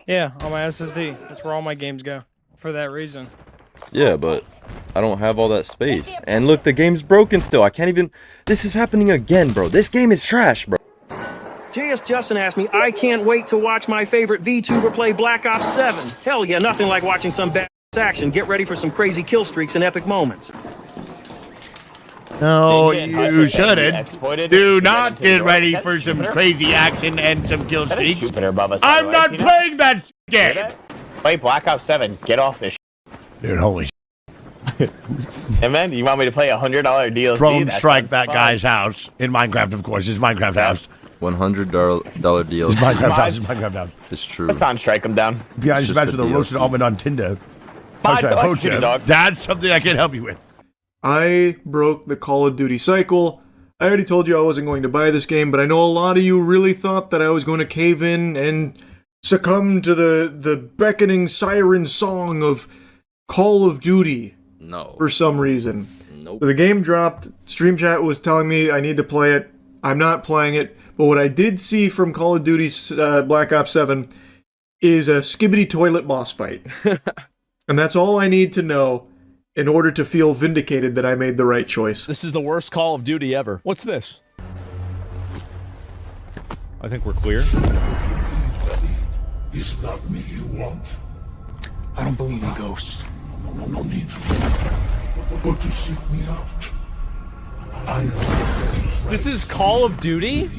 Yeah, on my SSD. That's where all my games go. For that reason. Yeah, but I don't have all that space. And look, the game's broken still. I can't even... This is happening again, bro. This game is trash, bro. JS Justin asked me, I can't wait to watch my favorite VTuber play Black Ops 7. Hell yeah, nothing like watching some bad action. Get ready for some crazy kill streaks and epic moments. No, you shouldn't. Do not get ready for some crazy action and some kill streaks. I'm not playing that game. Play Black Ops 7. Get off this. Dude, holy shit. Hey man, you want me to play $100 DLC? Drone strike that guy's house. In Minecraft, of course. It's Minecraft house. $100 DLC. It's Minecraft house. It's Minecraft house. It's true. Let's on strike him down. Yeah, I just imagine the roasted almond on Tinder. That's something I can help you with. I broke the Call of Duty cycle. I already told you I wasn't going to buy this game, but I know a lot of you really thought that I was going to cave in and succumb to the beckoning siren song of Call of Duty. No. For some reason. Nope. So the game dropped. Stream chat was telling me I need to play it. I'm not playing it. But what I did see from Call of Duty Black Ops 7 is a skibbity toilet boss fight. And that's all I need to know in order to feel vindicated that I made the right choice. This is the worst Call of Duty ever. What's this? I think we're clear. Is not me you want. I don't believe in ghosts. No need to. But to seek me out. I am. This is Call of Duty?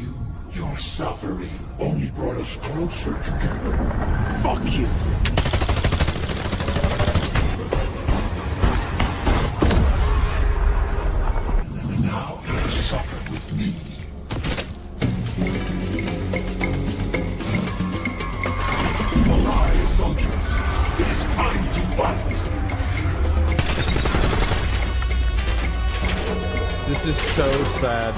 Your suffering only brought us closer together. Fuck you. Now let's suffer with me. Alive, soldiers. It is time to fight. This is so sad.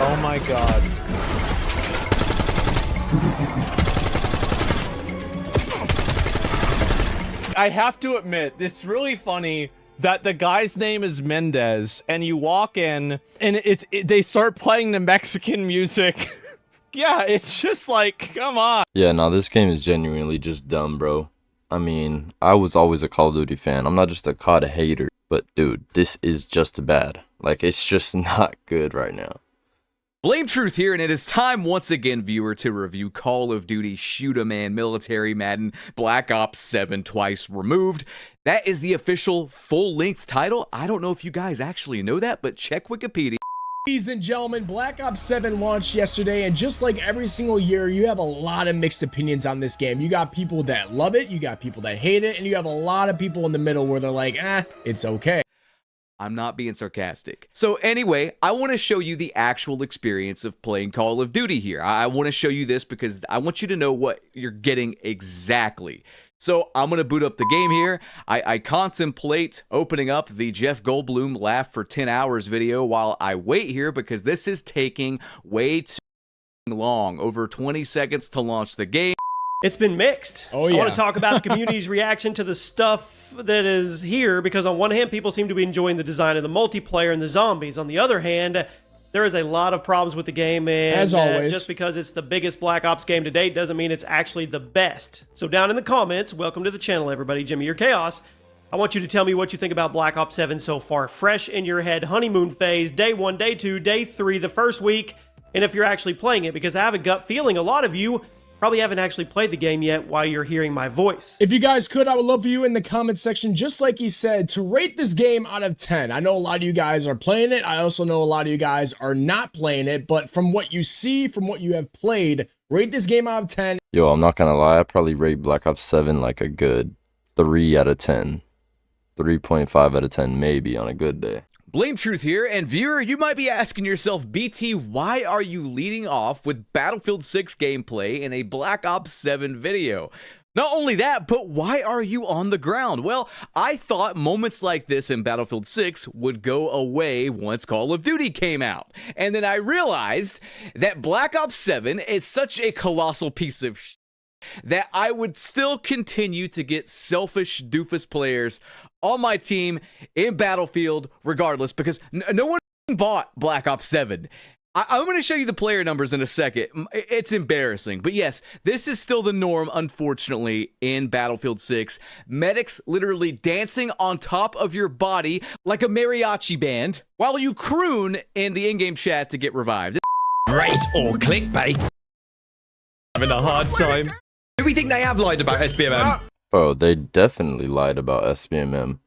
Oh my god. I have to admit, it's really funny that the guy's name is Mendez, and you walk in, and they start playing the Mexican music. Yeah, it's just like, come on. Yeah, no, this game is genuinely just dumb, bro. I mean, I was always a Call of Duty fan. I'm not just a COD hater. But, dude, this is just bad. Like, it's just not good right now. Blame Truth here, and it is time once again, viewer, to review Call of Duty Shoot-A-Man Military Madden Black Ops 7 Twice Removed. That is the official full-length title. I don't know if you guys actually know that, but check Wikipedia. Ladies and gentlemen, Black Ops 7 launched yesterday, and just like every single year, you have a lot of mixed opinions on this game. You got people that love it, you got people that hate it, and you have a lot of people in the middle where they're like, it's okay. I'm not being sarcastic. So anyway, I want to show you the actual experience of playing Call of Duty here. I want to show you this because I want you to know what you're getting exactly. So I'm going to boot up the game here. I contemplate opening up the Jeff Goldblum Laugh for 10 Hours video while I wait here because this is taking way too long. Over 20 seconds to launch the game. It's been mixed. Oh, yeah. I want to talk about the community's reaction to the stuff that is here, because on one hand, people seem to be enjoying the design of the multiplayer and the zombies. On the other hand, there is a lot of problems with the game, and as always, just because it's the biggest Black Ops game to date doesn't mean it's actually the best. So down in the comments, welcome to the channel, everybody. Jimmy Your Chaos. I want you to tell me what you think about Black Ops 7 so far. Fresh in your head, honeymoon phase, day 1, day 2, day 3, the first week, and if you're actually playing it, because I have a gut feeling a lot of you probably haven't actually played the game yet while you're hearing my voice. If you guys could, I would love for you in the comment section, just like he said, to rate this game out of 10. I know a lot of you guys are playing it. I also know a lot of you guys are not playing it, but from what you see, from what you have played, rate this game out of 10. Yo, I'm not gonna lie, I probably rate Black Ops 7 like a good 3 out of 10. 3.5 out of 10 maybe on a good day. Blame Truth here, and viewer, you might be asking yourself, BT, why are you leading off with Battlefield 6 gameplay in a Black Ops 7 video? Not only that, but why are you on the ground? Well, I thought moments like this in Battlefield 6 would go away once Call of Duty came out. And then I realized that Black Ops 7 is such a colossal piece of shit that I would still continue to get selfish doofus players on my team in Battlefield regardless, because no one bought Black Ops 7. I'm going to show you the player numbers in a second. It's embarrassing. But yes, this is still the norm, unfortunately, in Battlefield 6. Medics literally dancing on top of your body like a mariachi band while you croon in the in-game chat to get revived. Great or clickbait. Having a hard time. Do we think they have lied about SBMM? Bro, they definitely lied about SBMM.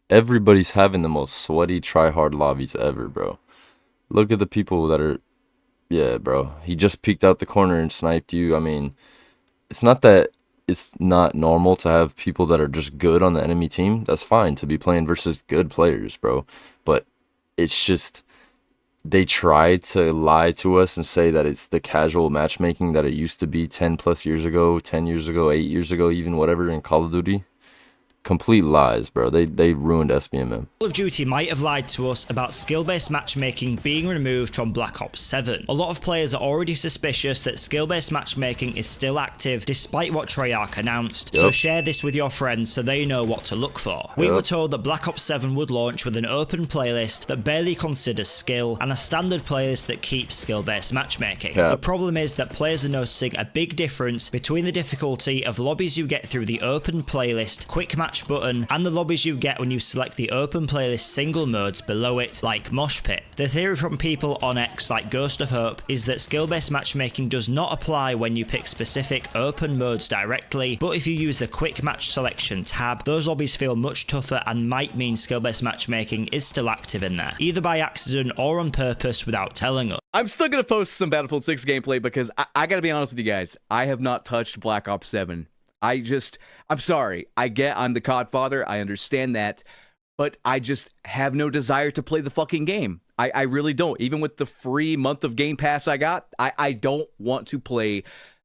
Everybody's having the most sweaty try-hard lobbies ever, bro. Look at the people that are... Yeah, bro. He just peeked out the corner and sniped you. I mean, it's not that it's not normal to have people that are just good on the enemy team. That's fine to be playing versus good players, bro. But it's just... They try to lie to us and say that it's the casual matchmaking that it used to be 10 plus years ago, 10 years ago, 8 years ago, even whatever in Call of Duty. Complete lies, bro. They ruined SBMM. Call of Duty might have lied to us about skill-based matchmaking being removed from Black Ops 7. A lot of players are already suspicious that skill-based matchmaking is still active despite what Treyarch announced, so share this with your friends so they know what to look for. We were told that Black Ops 7 would launch with an open playlist that barely considers skill and a standard playlist that keeps skill-based matchmaking. The problem is that players are noticing a big difference between the difficulty of lobbies you get through the open playlist quick match button and the lobbies you get when you select the open playlist single modes below it, like Mosh Pit. The theory from people on X like Ghost of Hope is that skill-based matchmaking does not apply when you pick specific open modes directly, but if you use the quick match selection tab, those lobbies feel much tougher and might mean skill-based matchmaking is still active in there, either by accident or on purpose without telling us. I'm still going to post some Battlefield 6 gameplay because I got to be honest with you guys, I have not touched Black Ops 7. I'm sorry. I get I'm the Codfather. I understand that. But I just have no desire to play the fucking game. I really don't. Even with the free month of Game Pass I got, I don't want to play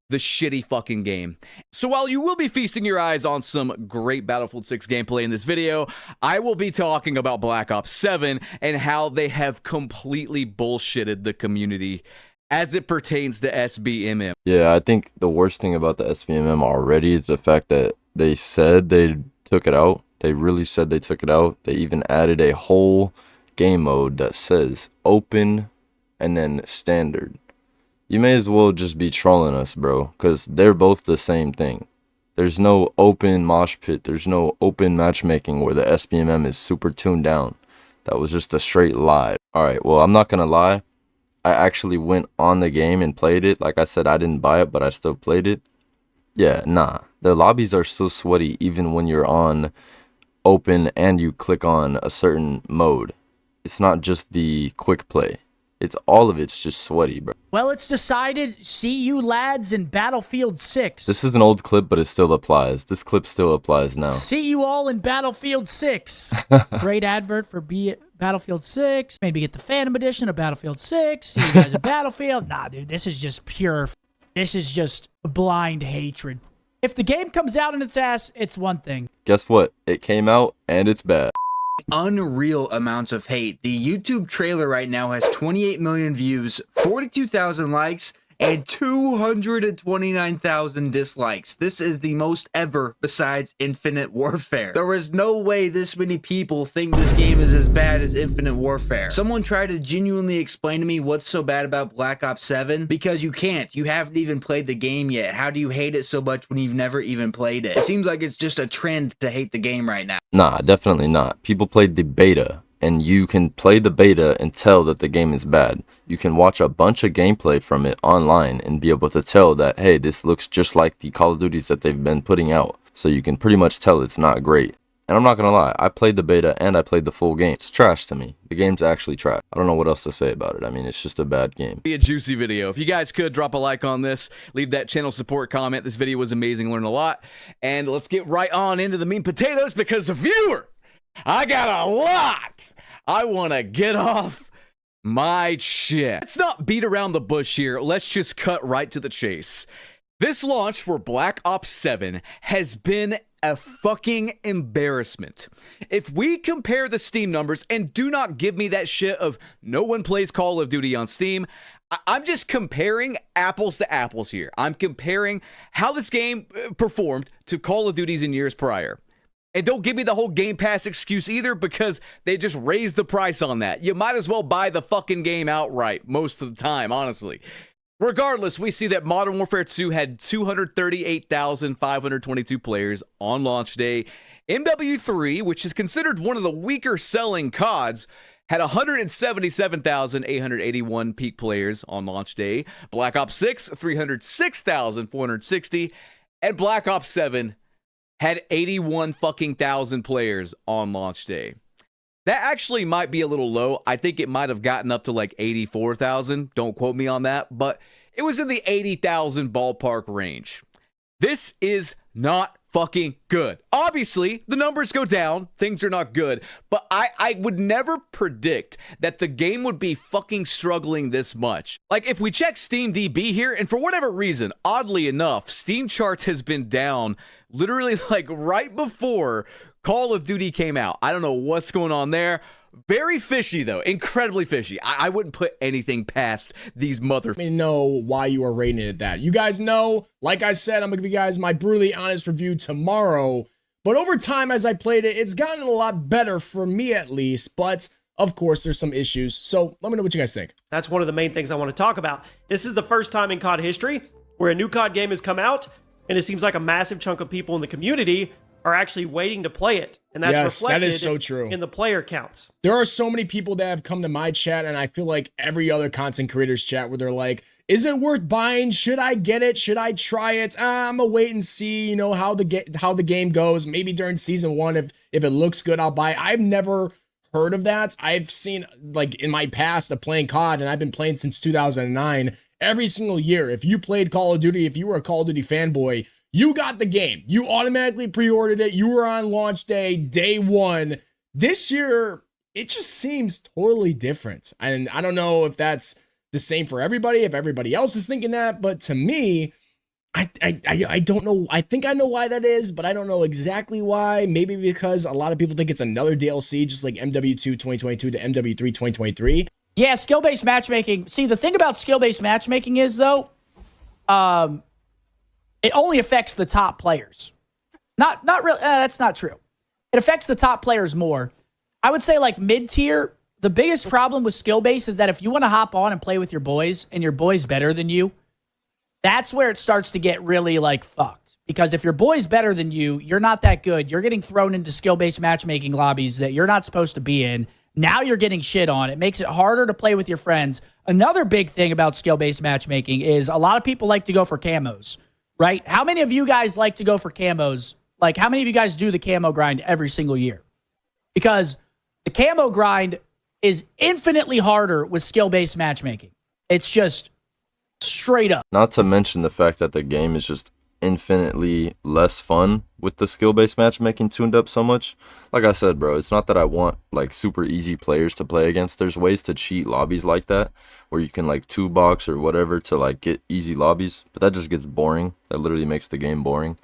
the shitty fucking game. So while you will be feasting your eyes on some great Battlefield 6 gameplay in this video, I will be talking about Black Ops 7 and how they have completely bullshitted the community as it pertains to SBMM. Yeah, I think the worst thing about the SBMM already is the fact that they said they took it out. They really said they took it out. They even added a whole game mode that says open and then standard. You may as well just be trolling us, bro, because they're both the same thing. There's no open mosh pit. There's no open matchmaking where the SBMM is super tuned down. That was just a straight lie. Alright, well, I'm not going to lie. I actually went on the game and played it. Like I said, I didn't buy it, but I still played it. Yeah, nah. The lobbies are still sweaty even when you're on open and you click on a certain mode. It's not just the quick play. It's all of it's just sweaty, bro. Well, it's decided. See you lads in Battlefield 6. This is an old clip, but it still applies. This clip still applies now. See you all in Battlefield 6. Great advert for Battlefield 6. Maybe get the Phantom Edition of Battlefield 6. See you guys in Battlefield. Nah, dude, this is just pure. This is just blind hatred. If the game comes out in its ass, it's one thing. Guess what? It came out and it's bad. Unreal amounts of hate. The YouTube trailer right now has 28 million views, 42,000 likes, and 229,000 dislikes. This is the most ever besides Infinite Warfare. There is no way this many people think this game is as bad as Infinite Warfare. Someone tried to genuinely explain to me what's so bad about Black Ops 7, because you can't. You haven't even played the game yet. How do you hate it so much when you've never even played it? It seems like it's just a trend to hate the game right now. Nah, definitely not. People played the beta, and you can play the beta and tell that the game is bad. You can watch a bunch of gameplay from it online and be able to tell that, hey, this looks just like the Call of Duties that they've been putting out. So you can pretty much tell it's not great. And I'm not gonna lie, I played the beta and I played the full game. It's trash to me. The game's actually trash. I don't know what else to say about it. I mean, it's just a bad game. Be a juicy video. If you guys could drop a like on this, leave that channel support comment. This video was amazing, learned a lot. And let's get right on into the meat and potatoes, because the viewer, I got a lot I want to get off my shit. Let's not beat around the bush here. Let's just cut right to the chase. This launch for Black Ops 7 has been a fucking embarrassment. If we compare the Steam numbers, and do not give me that shit of no one plays Call of Duty on Steam, I'm just comparing apples to apples here. I'm comparing how this game performed to Call of Duties in years prior. And don't give me the whole Game Pass excuse either, because they just raised the price on that. You might as well buy the fucking game outright most of the time, honestly. Regardless, we see that Modern Warfare 2 had 238,522 players on launch day. MW3, which is considered one of the weaker selling CODs, had 177,881 peak players on launch day. Black Ops 6, 306,460. And Black Ops 7 had 81 fucking thousand players on launch day. That actually might be a little low. I think it might have gotten up to like 84,000. Don't quote me on that, but it was in the 80,000 ballpark range. This is not fucking good. Obviously, the numbers go down. Things are not good. But I would never predict that the game would be fucking struggling this much. Like, if we check SteamDB here, and for whatever reason, oddly enough, Steam charts has been down literally like right before Call of Duty came out. I don't know what's going on there. Very fishy, though. Incredibly fishy. I wouldn't put anything past these Let me know why you are rating it that. You guys know, like I said, I'm going to give you guys my brutally honest review tomorrow. But over time, as I played it, it's gotten a lot better for me at least. But, of course, there's some issues. So let me know what you guys think. That's one of the main things I want to talk about. This is the first time in COD history where a new COD game has come out, and it seems like a massive chunk of people in the community are actually waiting to play it. And that's reflected that is so true. in the player counts. There are so many people that have come to my chat, and I feel like every other content creators chat where they're like, is it worth buying? Should I get it? Should I try it? I'm gonna wait and see, you know, how the game goes. Maybe during season 1, if it looks good, I'll buy it. I've never heard of that. I've seen, like, in my past of playing COD, and I've been playing since 2009, every single year. If you played Call of Duty, if you were a Call of Duty fanboy, you got the game. You automatically pre-ordered it. You were on launch day 1. This year, it just seems totally different. And I don't know if that's the same for everybody, if everybody else is thinking that, but to me, I don't know. I think I know why that is, but I don't know exactly why. Maybe because a lot of people think it's another DLC, just like MW2 2022 to MW3 2023. Yeah, skill-based matchmaking. See, the thing about skill-based matchmaking is, though, it only affects the top players. Not really. That's not true. It affects the top players more. I would say like mid-tier, the biggest problem with skill-based is that if you want to hop on and play with your boys and your boy's better than you, that's where it starts to get really like fucked. Because if your boy's better than you, you're not that good. You're getting thrown into skill-based matchmaking lobbies that you're not supposed to be in. Now you're getting shit on. It makes it harder to play with your friends. Another big thing about skill-based matchmaking is a lot of people like to go for camos. Right? How many of you guys like to go for camos? Like, how many of you guys do the camo grind every single year? Because the camo grind is infinitely harder with skill-based matchmaking. It's just straight up. Not to mention the fact that the game is just infinitely less fun with the skill-based matchmaking tuned up so much. Like I said, bro, it's not that I want like super easy players to play against. There's ways to cheat lobbies like that where you can like 2-box or whatever to like get easy lobbies, but that just gets boring. That literally makes the game boring.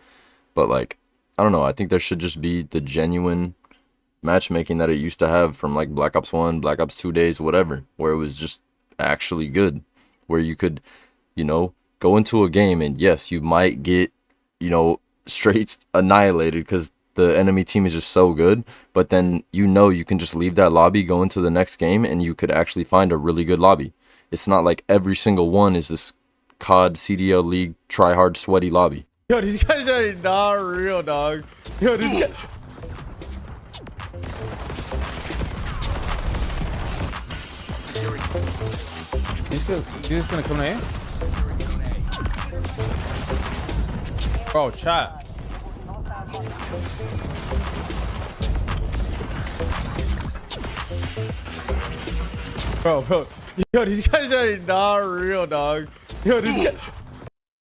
But like, I don't know, I think there should just be the genuine matchmaking that it used to have from like Black Ops 1, Black Ops 2 days, whatever, where it was just actually good, where you could, you know, go into a game and yes, you might get, you know, straight annihilated because the enemy team is just so good, but then you know you can just leave that lobby, go into the next game, and you could actually find a really good lobby. It's not like every single one is this COD CDL League try-hard sweaty lobby. Yo, these guys are not real, dog. Yo, these guys... You just gonna come in? Bro, chat. Bro. Yo, these guys are not real, dog. Yo, these guys...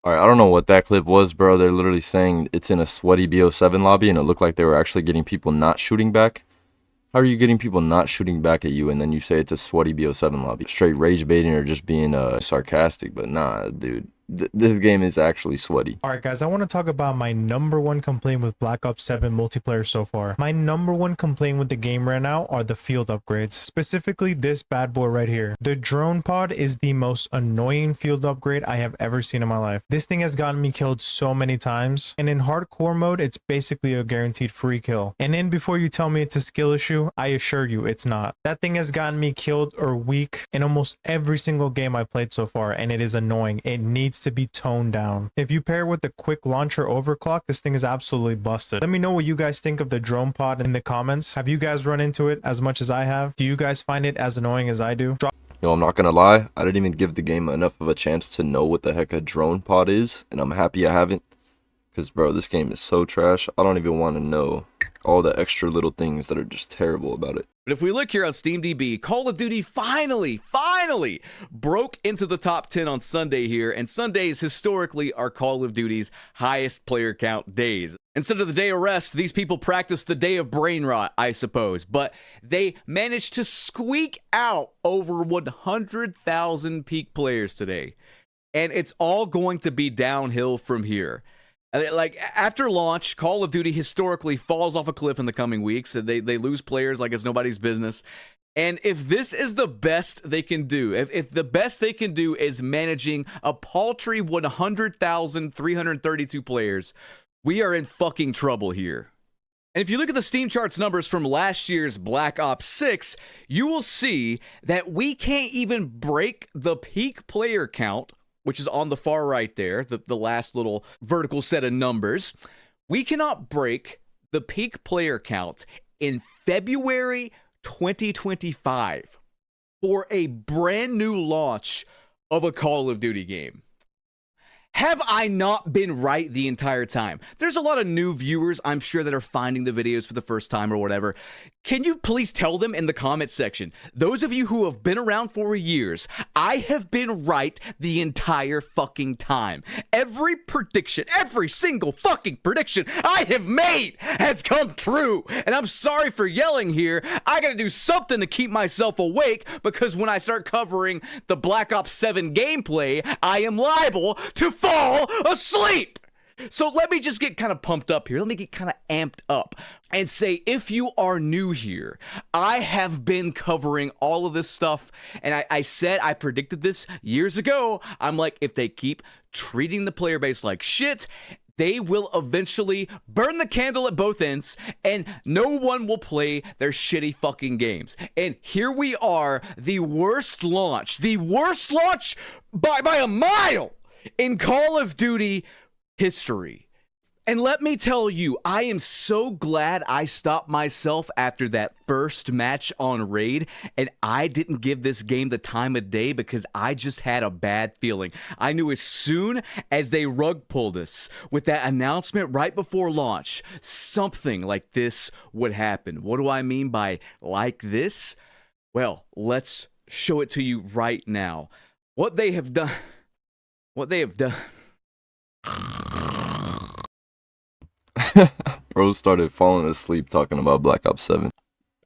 Alright, I don't know what that clip was, bro. They're literally saying it's in a sweaty BO7 lobby, and it looked like they were actually getting people not shooting back. How are you getting people not shooting back at you, and then you say it's a sweaty BO7 lobby? Straight rage baiting or just being sarcastic, but nah, dude. this game is actually sweaty. Alright guys, I want to talk about my #1 complaint with Black Ops 7 multiplayer so far. My #1 complaint with the game right now are the field upgrades. Specifically this bad boy right here. The drone pod is the most annoying field upgrade I have ever seen in my life. This thing has gotten me killed so many times, and in hardcore mode it's basically a guaranteed free kill. And then before you tell me it's a skill issue, I assure you it's not. That thing has gotten me killed or weak in almost every single game I played so far, and it is annoying. It needs to be toned down. If you pair with the quick launcher overclock, this thing is absolutely busted. Let me know what you guys think of the drone pod in the comments. Have you guys run into it as much as I have? Do you guys find it as annoying as I do? Yo, I'm not gonna lie, I didn't even give the game enough of a chance to know what the heck a drone pod is, and I'm happy I haven't. Because, bro, this game is so trash, I don't even want to know all the extra little things that are just terrible about it. But if we look here on SteamDB, Call of Duty finally broke into the top 10 on Sunday here, and Sundays historically are Call of Duty's highest player count days. Instead of the day of rest, these people practice the day of brain rot, I suppose, but they managed to squeak out over 100,000 peak players today, and it's all going to be downhill from here. Like, after launch, Call of Duty historically falls off a cliff in the coming weeks. They lose players like it's nobody's business. And if this is the best they can do, if the best they can do is managing a paltry 100,332 players, we are in fucking trouble here. And if you look at the Steam charts numbers from last year's Black Ops 6, you will see that we can't even break the peak player count, which is on the far right there, the last little vertical set of numbers. We cannot break the peak player count in February 2025 for a brand new launch of a Call of Duty game. Have I not been right the entire time? There's a lot of new viewers, I'm sure, that are finding the videos for the first time or whatever. Can you please tell them in the comment section, those of you who have been around for years, I have been right the entire fucking time. Every prediction, every single fucking prediction I have made has come true. And I'm sorry for yelling here. I gotta do something to keep myself awake, because when I start covering the Black Ops 7 gameplay, I am liable to fall asleep. So let me just get kind of pumped up here. Let me get kind of amped up and say, if you are new here, I have been covering all of this stuff. And I said, I predicted this years ago. I'm like, if they keep treating the player base like shit, they will eventually burn the candle at both ends, and no one will play their shitty fucking games. And here we are, the worst launch by a mile in Call of Duty history. And let me tell you, I am so glad I stopped myself after that first match on Raid, and I didn't give this game the time of day, because I just had a bad feeling. I knew as soon as they rug pulled us with that announcement right before launch, something like this would happen. What do I mean by like this? Well, let's show it to you right now. What they have done. Bro started falling asleep talking about Black Ops 7.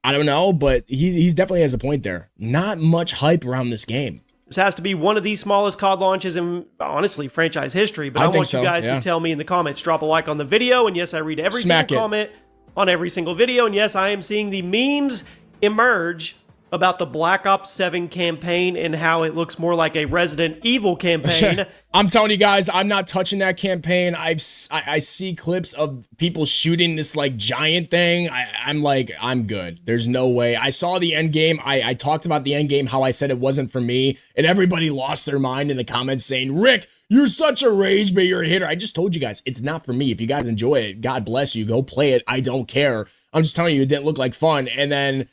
I don't know, but he's definitely has a point there. Not much hype around this game. This has to be one of the smallest COD launches in, honestly, franchise history. But I want you guys to tell me in the comments. Drop a like on the video. And yes, I read every single comment on every single video. And yes, I am seeing the memes emerge about the Black Ops 7 campaign and how it looks more like a Resident Evil campaign. I'm telling you guys, I'm not touching that campaign. I see clips of people shooting this like giant thing. I'm like, I'm good. There's no way. I saw the end game. I talked about the end game, how I said it wasn't for me, and everybody lost their mind in the comments saying, Rick, you're such a rage, but you're a hitter. I just told you guys, it's not for me. If you guys enjoy it, God bless you. Go play it. I don't care. I'm just telling you, it didn't look like fun. And then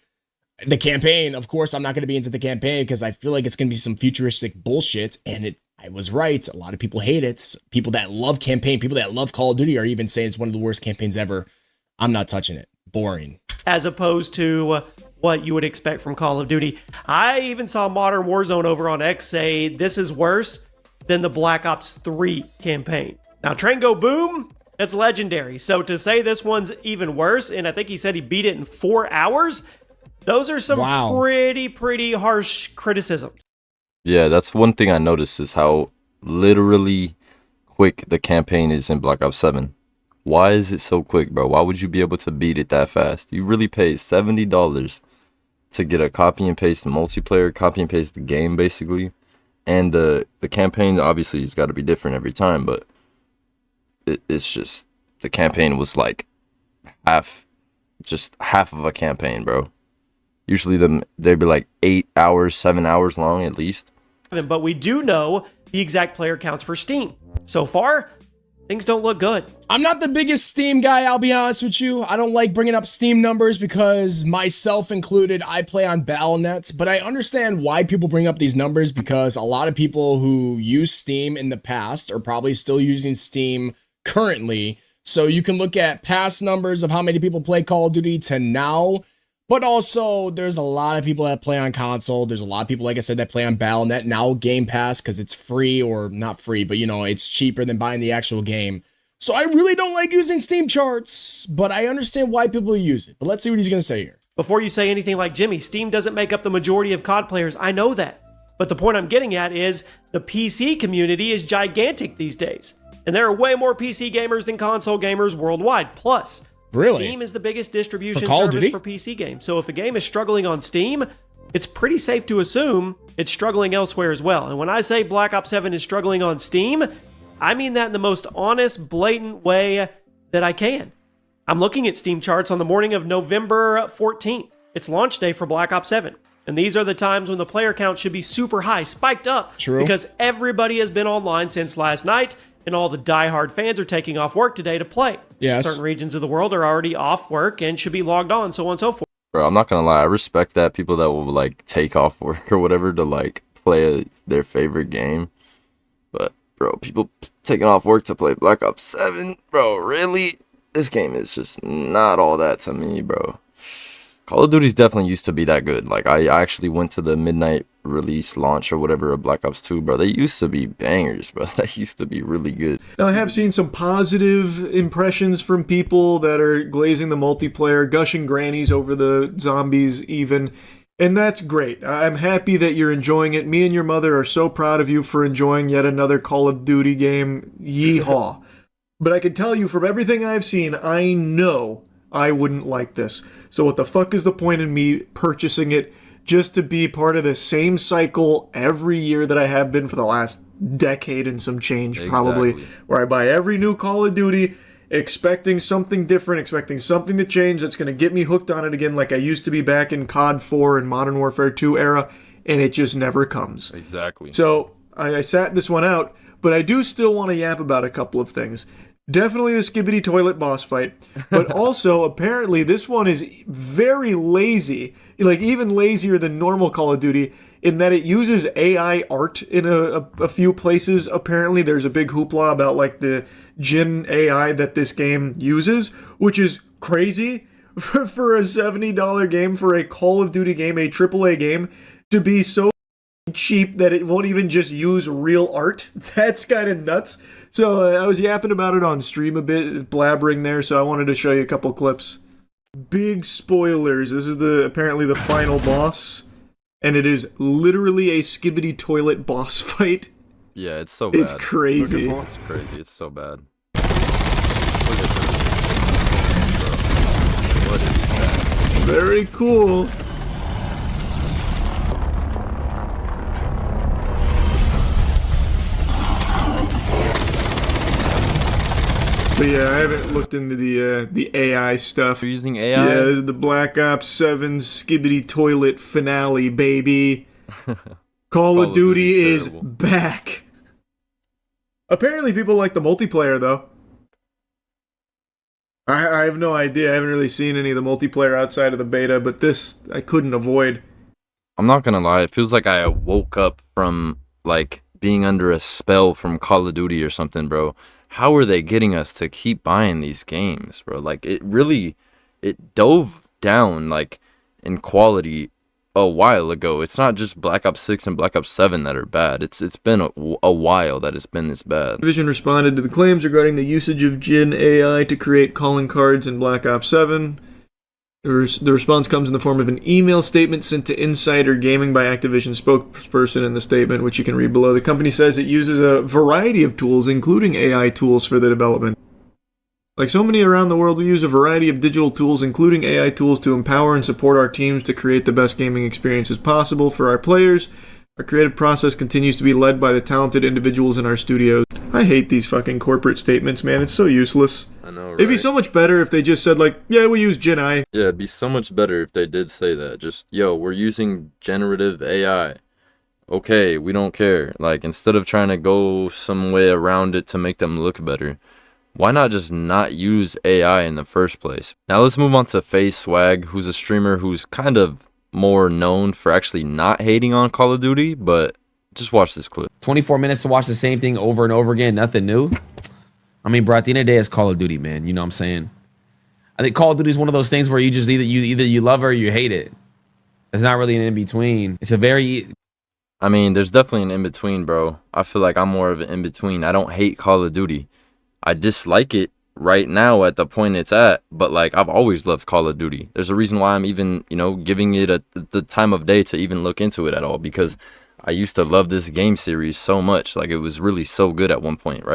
the campaign, of course, I'm not going to be into the campaign because I feel like it's going to be some futuristic bullshit. And I was right. A lot of people hate it. People that love campaign, people that love Call of Duty are even saying it's one of the worst campaigns ever. I'm not touching it. Boring. As opposed to what you would expect from Call of Duty. I even saw Modern Warzone over on X say this is worse than the Black Ops 3 campaign. Now, Train Go Boom, that's legendary. So to say this one's even worse, and I think he said he beat it in 4 hours, those are some pretty harsh criticisms. Yeah, that's one thing I noticed is how literally quick the campaign is in Black Ops 7. Why is it so quick, bro? Why would you be able to beat it that fast? You really paid $70 to get a copy and paste multiplayer, copy and paste the game basically, and the campaign obviously has got to be different every time, but it's just the campaign was like half of a campaign, bro. Usually they'd be like 8 hours, 7 hours long at least. But we do know the exact player counts for Steam. So far, things don't look good. I'm not the biggest Steam guy, I'll be honest with you. I don't like bringing up Steam numbers because, myself included, I play on Battle.net, but I understand why people bring up these numbers because a lot of people who use Steam in the past are probably still using Steam currently. So you can look at past numbers of how many people play Call of Duty to now, but also there's a lot of people that play on console. There's a lot of people, like I said, that play on Battle.net, now Game Pass, because it's free, or not free, but you know, it's cheaper than buying the actual game. So I really don't like using Steam charts, but I understand why people use it. But let's see what he's going to say here. Before you say anything like Jimmy, Steam doesn't make up the majority of COD players. I know that. But the point I'm getting at is the PC community is gigantic these days. And there are way more PC gamers than console gamers worldwide. Plus, really? Steam is the biggest distribution For Call of service Duty? for PC games. So if a game is struggling on Steam, it's pretty safe to assume it's struggling elsewhere as well. And when I say Black Ops 7 is struggling on Steam, I mean that in the most honest, blatant way that I can. I'm looking at Steam charts on the morning of November 14th. It's launch day for Black Ops 7. And these are the times when the player count should be super high, spiked up. True. Because everybody has been online since last night, and all the diehard fans are taking off work today to play. Yes. Certain regions of the world are already off work and should be logged on, so on and so forth. Bro, I'm not gonna lie, I respect that, people that will like take off work or whatever to like play their favorite game. But bro, people taking off work to play Black Ops 7, bro, really? This game is just not all that to me, bro. Call of Duty's definitely used to be that good. Like, I actually went to the midnight release launch or whatever of Black Ops 2, bro. They used to be bangers, bro. That used to be really good. Now, I have seen some positive impressions from people that are glazing the multiplayer, gushing grannies over the zombies even, and that's great. I'm happy that you're enjoying it. Me and your mother are so proud of you for enjoying yet another Call of Duty game. Yeehaw. But I can tell you from everything I've seen, I know I wouldn't like this. So what the fuck is the point in me purchasing it just to be part of the same cycle every year that I have been for the last decade and some change, probably, where I buy every new Call of Duty expecting something different, expecting something to change that's going to get me hooked on it again like I used to be back in COD 4 and Modern Warfare 2 era, and it just never comes. Exactly. So I sat this one out, but I do still want to yap about a couple of things. Definitely the Skibbity Toilet boss fight, but also apparently this one is very lazy, like even lazier than normal Call of Duty, in that it uses AI art in a few places. Apparently there's a big hoopla about like the Jin AI that this game uses, which is crazy for a $70 game, for a Call of Duty game, a AAA game, to be so cheap that it won't even just use real art. That's kind of nuts. So I was yapping about it on stream a bit, blabbering there, so I wanted to show you a couple clips. Big spoilers. This is apparently the final boss, and it is literally a Skibbity Toilet boss fight. Yeah, it's so bad. It's crazy. It's crazy. It's so bad. Look at this. What is that? Very cool. But yeah, I haven't looked into the AI stuff. You're using AI? Yeah, the Black Ops 7 Skibbity Toilet finale, baby. Call of Duty is back. Apparently people like the multiplayer, though. I have no idea. I haven't really seen any of the multiplayer outside of the beta, but this I couldn't avoid. I'm not gonna lie, it feels like I woke up from, like, being under a spell from Call of Duty or something, bro. How are they getting us to keep buying these games, bro? Like, it dove down, like, in quality a while ago. It's not just Black Ops 6 and Black Ops 7 that are bad. It's been a while that it's been this bad. Division responded to the claims regarding the usage of Jin AI to create calling cards in Black Ops 7. The response comes in the form of an email statement sent to Insider Gaming by Activision spokesperson in the statement, which you can read below. The company says it uses a variety of tools, including AI tools, for the development. Like so many around the world, we use a variety of digital tools, including AI tools, to empower and support our teams to create the best gaming experiences possible for our players. Our creative process continues to be led by the talented individuals in our studios. I hate these fucking corporate statements, man. It's so useless. I know, right? It'd be so much better if they just said, like, yeah, we use Gen AI. Yeah, it'd be so much better if they did say that. Just, yo, we're using generative AI. Okay, we don't care. Like, instead of trying to go some way around it to make them look better, why not just not use AI in the first place? Now let's move on to FaZe Swag, who's a streamer who's kind of more known for actually not hating on Call of Duty, but just watch this clip. 24 minutes to watch the same thing over and over again, nothing new. I mean, bro, at the end of the day, it's Call of Duty, man. You know what I'm saying? I think Call of Duty is one of those things where you just either you love it or you hate it. There's not really an in-between. It's a very... I mean, there's definitely an in-between, bro. I feel like I'm more of an in-between. I don't hate Call of Duty. I dislike it right now at the point it's at, but like I've always loved Call of Duty. There's a reason why I'm even, you know, giving it the time of day to even look into it at all, because I used to love this game series so much. Like, it was really so good at one point, right?